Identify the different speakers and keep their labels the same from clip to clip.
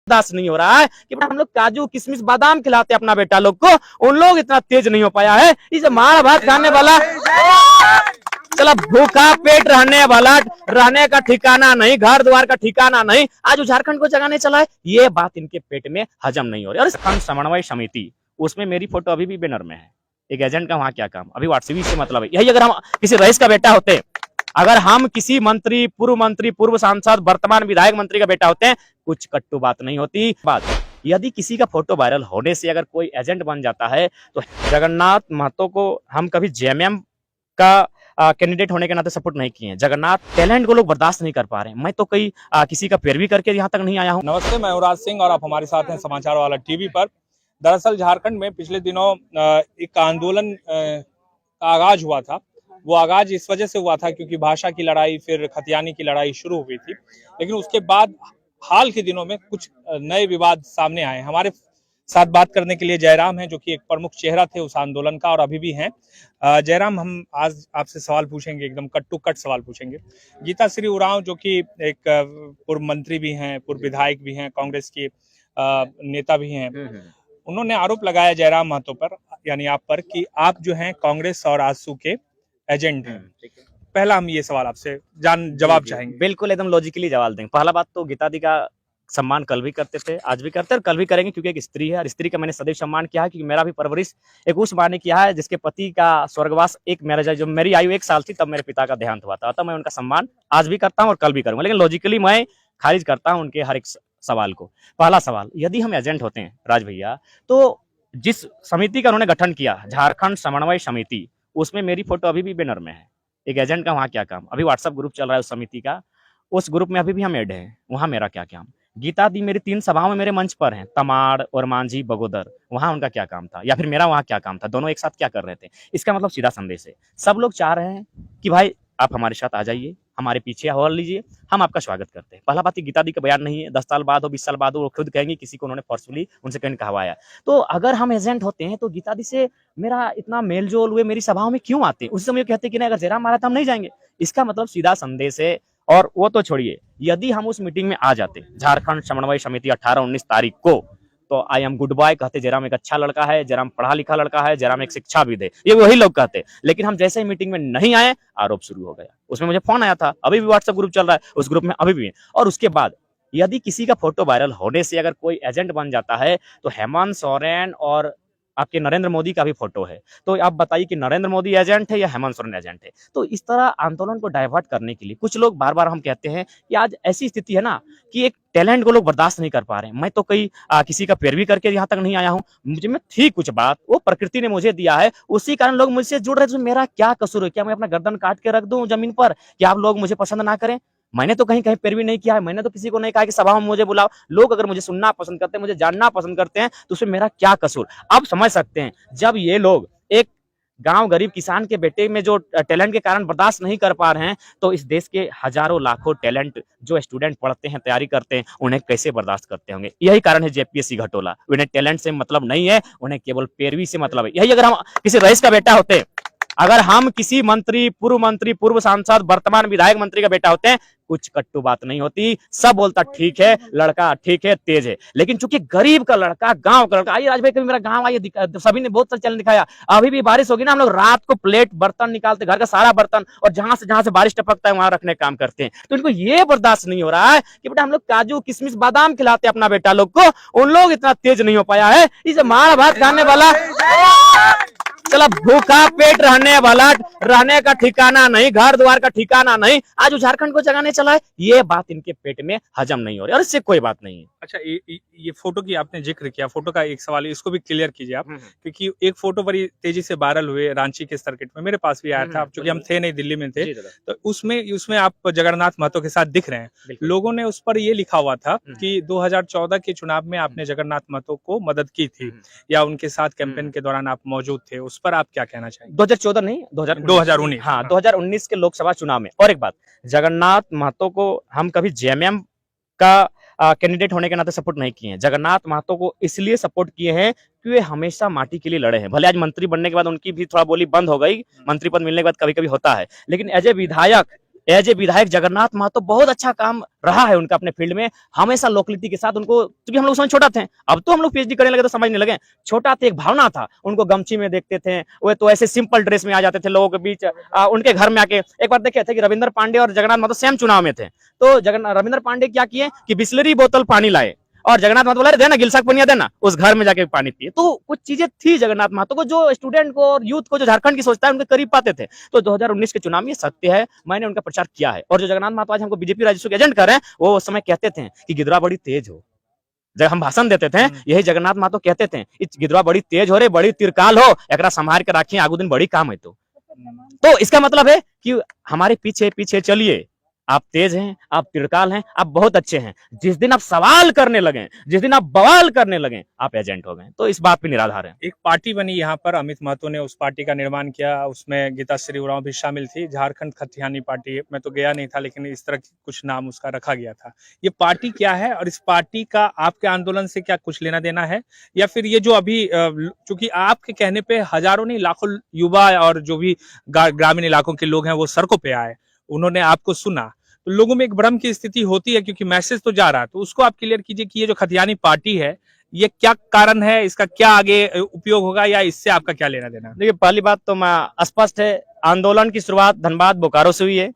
Speaker 1: बर्दाश्त नहीं हो रहा है कि हम लोग काजू किशमिश बादाम खिलाते अपना बेटा लोग को, उन लोग इतना तेज नहीं हो पाया है। इसे मार भात खाने वाला चला भूखा पेट रहने वाला, रहने का ठिकाना नहीं, घर द्वार का ठिकाना नहीं, आज झारखंड को जगाने चला है। ये बात इनके पेट में हजम नहीं हो रही। और खंड समन्वय समिति, उसमें मेरी फोटो अभी भी बैनर में है। एक एजेंट का वहां क्या काम, अभी व्हाट्सएप से मतलब है यही। अगर हम किसी रईस का बेटा होते, अगर हम किसी मंत्री, पूर्व सांसद, वर्तमान विधायक मंत्री का बेटा होते हैं, कुछ कट्टू बात नहीं होती। बात यदि किसी का फोटो वायरल होने से अगर कोई एजेंट बन जाता है, तो जगन्नाथ महतो को हम कभी जेएमएम का कैंडिडेट होने के नाते सपोर्ट नहीं किए हैं। जगन्नाथ टैलेंट को लोग बर्दाश्त नहीं कर पा रहे हैं। मैं तो कई किसी का पैरवी करके यहाँ तक नहीं आया हूँ।
Speaker 2: नमस्ते, मैं युवराज सिंह और आप हमारे साथ हैं समाचार वाला टीवी पर। दरअसल झारखंड में पिछले दिनों एक आंदोलन का आगाज हुआ था। वो आगाज इस वजह से हुआ था क्योंकि भाषा की लड़ाई, फिर खतियानी की लड़ाई शुरू हुई थी। लेकिन उसके बाद हाल के दिनों में कुछ नए विवाद सामने आए। हमारे साथ बात करने के लिए जयराम हैं, जो कि एक प्रमुख चेहरा थे उस आंदोलन का और अभी भी हैं। जयराम, हम आज आपसे सवाल पूछेंगे, एकदम कट टू कट सवाल पूछेंगे। गीताश्री उरांव, जो कि एक पूर्व मंत्री भी हैं, पूर्व विधायक भी हैं, कांग्रेस की नेता भी हैं, उन्होंने आरोप लगाया जयराम महतो पर, यानी आप पर, कि आप जो हैं कांग्रेस और आजसू के एजेंट हैं। पहला हम ये सवाल आपसे जवाब चाहेंगे।
Speaker 1: बिल्कुल एकदम लॉजिकली जवाब देंगे। पहला बात तो गीता दी का सम्मान कल भी करते थे, आज भी करते हैं और कल भी करेंगे, क्योंकि एक स्त्री है और स्त्री का मैंने सदैव सम्मान किया है। क्योंकि मेरा भी परवरिश एक उस माँ ने किया है जिसके पति का स्वर्गवास एक मेरा, जब मेरी आयु 1 साल थी तब मेरे पिता का देहांत हुआ था। मैं उनका सम्मान आज भी करता हूँ और कल भी करूंगा। लेकिन लॉजिकली मैं खारिज करता हूँ उनके हर एक सवाल को। पहला सवाल, यदि हम एजेंट होते हैं राज भैया, तो जिस समिति का उन्होंने गठन किया, झारखंड समन्वय समिति, उसमें मेरी फोटो अभी भी बैनर में है। एक एजेंट का वहां क्या काम, अभी व्हाट्सएप ग्रुप चल रहा है उस समिति का, उस ग्रुप में अभी भी हम ऐड हैं, वहां मेरा क्या काम। गीता दी मेरी 3 सभाओं में मेरे मंच पर हैं, तमाड़ और मांझी बगोदर, वहां उनका क्या काम था, या फिर मेरा वहां क्या काम था, दोनों एक साथ क्या कर रहे थे। इसका मतलब सीधा संदेश है, सब लोग चाह रहे हैं कि भाई आप हमारे साथ आ जाइए, हमारे पीछे हवा लीजिए, हम आपका स्वागत करते हैं। पहला बात, गीता दी का बयान नहीं है, 10 साल बाद हो, 20 साल बाद हो, वो खुद कहेंगे किसी को उन्होंने फोर्सफुली उनसे कहीं कहवाया। तो अगर हम एजेंट होते हैं तो गीता दी से मेरा इतना मेल जोल हुए, मेरी सभाओं में क्यों आते हैं। उस समय कहते कि नहीं, अगर जयराम मारा तो हम नहीं जाएंगे। इसका मतलब सीधा संदेश है। और वो तो छोड़िए, यदि हम उस मीटिंग में आ जाते, झारखंड समन्वय समिति 18-19 तारीख को, तो आई एम गुड बॉय कहते, जयराम एक अच्छा लड़का है, जयराम पढ़ा लिखा लड़का है, जयराम एक शिक्षाविद है, ये वही लोग कहते। लेकिन हम जैसे ही मीटिंग में नहीं आए, आरोप शुरू हो गया। उसमें मुझे फोन आया था, अभी भी व्हाट्सएप ग्रुप चल रहा है, उस ग्रुप में अभी भी है। और उसके बाद यदि किसी का फोटो वायरल होने से अगर कोई एजेंट बन जाता है, तो हेमंत सोरेन और आपके नरेंद्र मोदी का भी फोटो है, तो आप बताइए कि नरेंद्र मोदी एजेंट है या हेमंत सोरेन एजेंट है। तो इस तरह आंदोलन को डाइवर्ट करने के लिए कुछ लोग बार बार हम कहते हैं कि आज ऐसी स्थिति है ना कि एक टैलेंट को लोग बर्दाश्त नहीं कर पा रहे हैं। मैं तो कई किसी का पैरवी करके यहाँ तक नहीं आया हूँ। मुझे में थी कुछ बात, वो प्रकृति ने मुझे दिया है, उसी कारण लोग मुझसे जुड़ रहे हैं। मेरा क्या कसूर है, क्या मैं अपना गर्दन काट के रख दूं जमीन पर कि आप लोग मुझे पसंद ना करें। मैंने तो कहीं कहीं पैरवी नहीं किया है, मैंने तो किसी को नहीं कहा कि सभा में मुझे बुलाओ। लोग अगर मुझे सुनना पसंद करते हैं, मुझे जानना पसंद करते हैं, तो उसमें मेरा क्या कसूर। आप समझ सकते हैं, जब ये लोग एक गांव गरीब किसान के बेटे में जो टैलेंट के कारण बर्दाश्त नहीं कर पा रहे हैं, तो इस देश के हजारों लाखों टैलेंट जो स्टूडेंट पढ़ते हैं, तैयारी करते हैं, उन्हें कैसे बर्दाश्त करते होंगे। यही कारण है जेपीएससी घटोला। उन्हें टैलेंट से मतलब नहीं है, उन्हें केवल पैरवी से मतलब है। यही अगर हम किसी रईस का बेटा होते, अगर हम किसी मंत्री, पूर्व सांसद, वर्तमान विधायक मंत्री का बेटा होते हैं, कुछ कट्टू बात नहीं होती। सब बोलता ठीक है, लड़का ठीक है, तेज है। लेकिन चूंकि गरीब का लड़का, गांव का लड़का, आइए राज भाई कभी मेरा गांव आइए, सभी ने बहुत सारे चैनल दिखाया। अभी भी बारिश होगी ना, हम लोग रात को प्लेट बर्तन निकालते, घर का सारा बर्तन, और जहां से बारिश टपकता है वहां रखने का काम करते हैं। तो इनको ये बर्दाश्त नहीं हो रहा है कि बेटा हम लोग काजू किशमिश बादाम खिलाते अपना बेटा लोग को, उन लोग इतना तेज नहीं हो पाया है। इसे मार भात खाने वाला चला भूखा पेट रहने वाला, रहने का ठिकाना नहीं, घर द्वार का ठिकाना नहीं, आज झारखंड को जगाने चला है। ये बात इनके पेट में हजम नहीं हो रही और इससे कोई बात नहीं है।
Speaker 2: अच्छा, ये फोटो की आपने जिक्र किया, फोटो का एक सवाल है, इसको भी क्लियर कीजिए आप, क्योंकि एक फोटो बड़ी तेजी से वायरल हुए रांची के सर्किट में, मेरे पास भी आया था। चूंकि हम थे नहीं, दिल्ली में थे, तो उसमें आप जगन्नाथ महतो के साथ दिख रहे हैं। लोगों ने उस पर ये लिखा हुआ था कि 2014 के चुनाव में आपने जगन्नाथ महतो को मदद की थी या उनके साथ कैंपेन के दौरान आप मौजूद थे। उस पर आप क्या कहना चाहेंगे?
Speaker 1: 2014 नहीं, 2019। हाँ, 2019 के लोकसभा चुनाव में। और एक बात, जगन्नाथ महतो को हम कभी जेएमएम का कैंडिडेट होने के नाते सपोर्ट नहीं किए हैं। जगन्नाथ महतो को इसलिए सपोर्ट किए हैं कि वे हमेशा माटी के लिए लड़े हैं। भले आज मंत्री बनने के बाद उनकी भी थोड़ा बोली बंद हो गई, मंत्री पद मिलने के बाद कभी कभी होता है, लेकिन एज ए विधायक एज ए विधायक जगन्नाथ महतो बहुत अच्छा काम रहा है उनका अपने फील्ड में, हमेशा लोकलिटी के साथ उनको, क्योंकि हम लोग समय छोटा थे, अब तो हम लोग पीएचडी करने लगे तो समझने लगे, छोटा थे, एक भावना था, उनको गमछी में देखते थे, वो तो ऐसे सिंपल ड्रेस में आ जाते थे लोगों के बीच, उनके घर में आके एक बार देखे थे कि रविंद्र पांडे और जगन्नाथ महतो सेम चुनाव में थे, तो रविंद्र पांडे क्या किए कि बिस्लरी बोतल पानी लाए और जगन्नाथ महतो बोला देना गिलसा पनिया देना, उस घर में जाके पानी पिए। तो कुछ चीजें थी जगन्नाथ महतो को जो स्टूडेंट को और यूथ को जो झारखंड की सोचता है उनके करीब पाते थे। तो 2019 के चुनाव में सत्य है, मैंने उनका प्रचार किया है। और जो जगन्नाथ महतो आज हमको बीजेपी राजस्व के एजेंट कर रहे हैं, वो उस समय कहते थे कि गिदरा बड़ी तेज हो, जब हम भाषण देते थे यही जगन्नाथ महतो कहते थे गिदरा बड़ी तेज हो रे, बड़ी तिरकाल हो, एकरा संभाल के रखिए, आगू दिन बड़ी काम है। तो इसका मतलब है कि हमारे पीछे पीछे चलिए, आप तेज हैं, आप तिरकाल हैं, आप बहुत अच्छे हैं, जिस दिन आप सवाल करने लगे, जिस दिन आप बवाल करने लगे, आप एजेंट हो गए। तो इस बात पे निराधार है।
Speaker 2: एक पार्टी बनी यहाँ पर, अमित महतो ने उस पार्टी का निर्माण किया, उसमें गीताश्री उरांव भी शामिल थी, झारखंड खतियानी पार्टी। मैं तो गया नहीं था, लेकिन इस तरह की कुछ नाम उसका रखा गया था। ये पार्टी क्या है और इस पार्टी का आपके आंदोलन से क्या कुछ लेना देना है, या फिर ये जो अभी चूंकि आपके कहने पे हजारों नहीं लाखों युवा और जो भी ग्रामीण इलाकों के लोग हैं वो सड़कों पे आए, उन्होंने आपको सुना, तो लोगों में एक भ्रम की स्थिति होती है क्योंकि मैसेज तो जा रहा है, तो उसको आप क्लियर कीजिए कि ये जो खतियानी पार्टी है ये क्या कारण है, इसका क्या आगे उपयोग होगा, या इससे आपका क्या लेना देना?
Speaker 1: देखिए, पहली बात तो मैं स्पष्ट है, आंदोलन की शुरुआत धनबाद बोकारो से हुई है,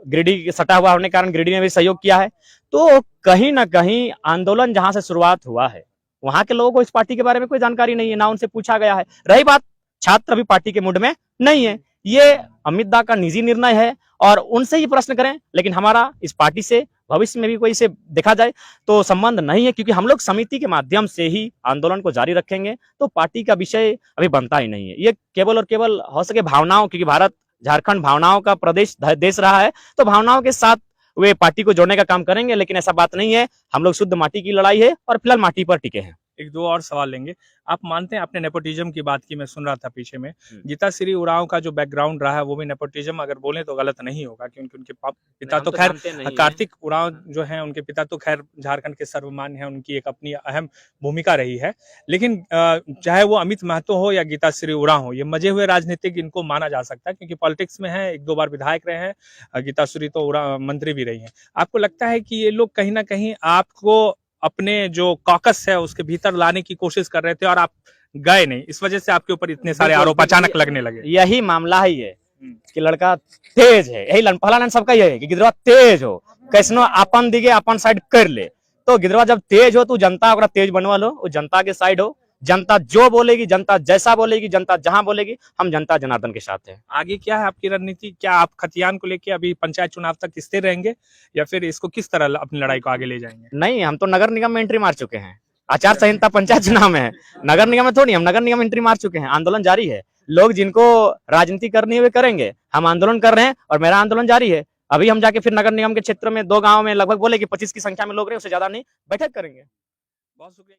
Speaker 1: गिरिडीह सटा हुआ होने के कारण गिरिडीह ने भी सहयोग किया है। तो कहीं ना कहीं आंदोलन जहां से शुरुआत हुआ है वहां के लोगों को इस पार्टी के बारे में कोई जानकारी नहीं है, ना उनसे पूछा गया है। रही बात, छात्र अभी पार्टी के मूड में नहीं है, ये अमित दा का निजी निर्णय है और उनसे ही प्रश्न करें, लेकिन हमारा इस पार्टी से भविष्य में भी कोई से देखा जाए तो संबंध नहीं है, क्योंकि हम लोग समिति के माध्यम से ही आंदोलन को जारी रखेंगे। तो पार्टी का विषय अभी बनता ही नहीं है, ये केवल और केवल हो सके भावनाओं, क्योंकि भारत झारखंड भावनाओं का प्रदेश देश रहा है, तो भावनाओं के साथ वे पार्टी को जोड़ने का काम करेंगे, लेकिन ऐसा बात नहीं है। हम लोग शुद्ध माटी की लड़ाई है और फिलहाल माटी पर टिके हैं।
Speaker 2: एक दो और सवाल लेंगे। आप मानते हैं, आपने नेपोटिज्म की बात की, मैं सुन रहा था पीछे में, गीताश्री उरांव का जो बैकग्राउंड रहा है वो भी नेपोटिज्म, अगर बोले तो गलत नहीं होगा, क्योंकि उनके पिता तो खैर कार्तिक उरांव जो हैं, उनके पिता तो खैर झारखंड के सर्वमान्य हैं, उनकी एक अपनी अहम भूमिका रही है। लेकिन चाहे वो अमित महतो हो या गीताश्री उरांव हो, ये मजे हुए राजनीतिक इनको माना जा सकता है, क्योंकि पॉलिटिक्स में है, एक दो बार विधायक रहे हैं, गीताश्री तो मंत्री भी रही है। आपको लगता है कि ये लोग कहीं ना कहीं आपको अपने जो कॉकस है उसके भीतर लाने की कोशिश कर रहे थे और आप गए नहीं, इस वजह से आपके ऊपर इतने सारे आरोप अचानक लगने लगे?
Speaker 1: यही मामला ही है कि लड़का तेज है, यही पहला लाइन सबका यही है कि गिदरवा तेज हो, कैसनो अपन दिगे अपन साइड कर ले। तो गिदरवा जब तेज हो तो जनता ओकरा तेज बनवा लो, वो जनता के साइड हो, जनता जो बोलेगी, जनता जैसा बोलेगी, जनता जहां बोलेगी, हम जनता जनार्दन के साथ हैं।
Speaker 2: आगे क्या है आपकी रणनीति? क्या आप खतियान को लेके अभी पंचायत चुनाव तक स्थिर रहेंगे, या फिर इसको किस तरह अपनी लड़ाई को आगे ले जाएंगे?
Speaker 1: नहीं, हम तो नगर निगम में एंट्री मार चुके हैं, आचार संहिता पंचायत चुनाव में है, नगर निगम में थोड़ी, हम नगर निगम में एंट्री मार चुके हैं। आंदोलन जारी है, लोग जिनको राजनीति करनी है वे करेंगे, हम आंदोलन कर रहे हैं और मेरा आंदोलन जारी है। अभी हम जाके फिर नगर निगम के क्षेत्र में 2 गाँव में लगभग बोले कि 25 की संख्या में लोग रहे, उससे ज्यादा नहीं, बैठक करेंगे।
Speaker 2: बहुत शुक्रिया।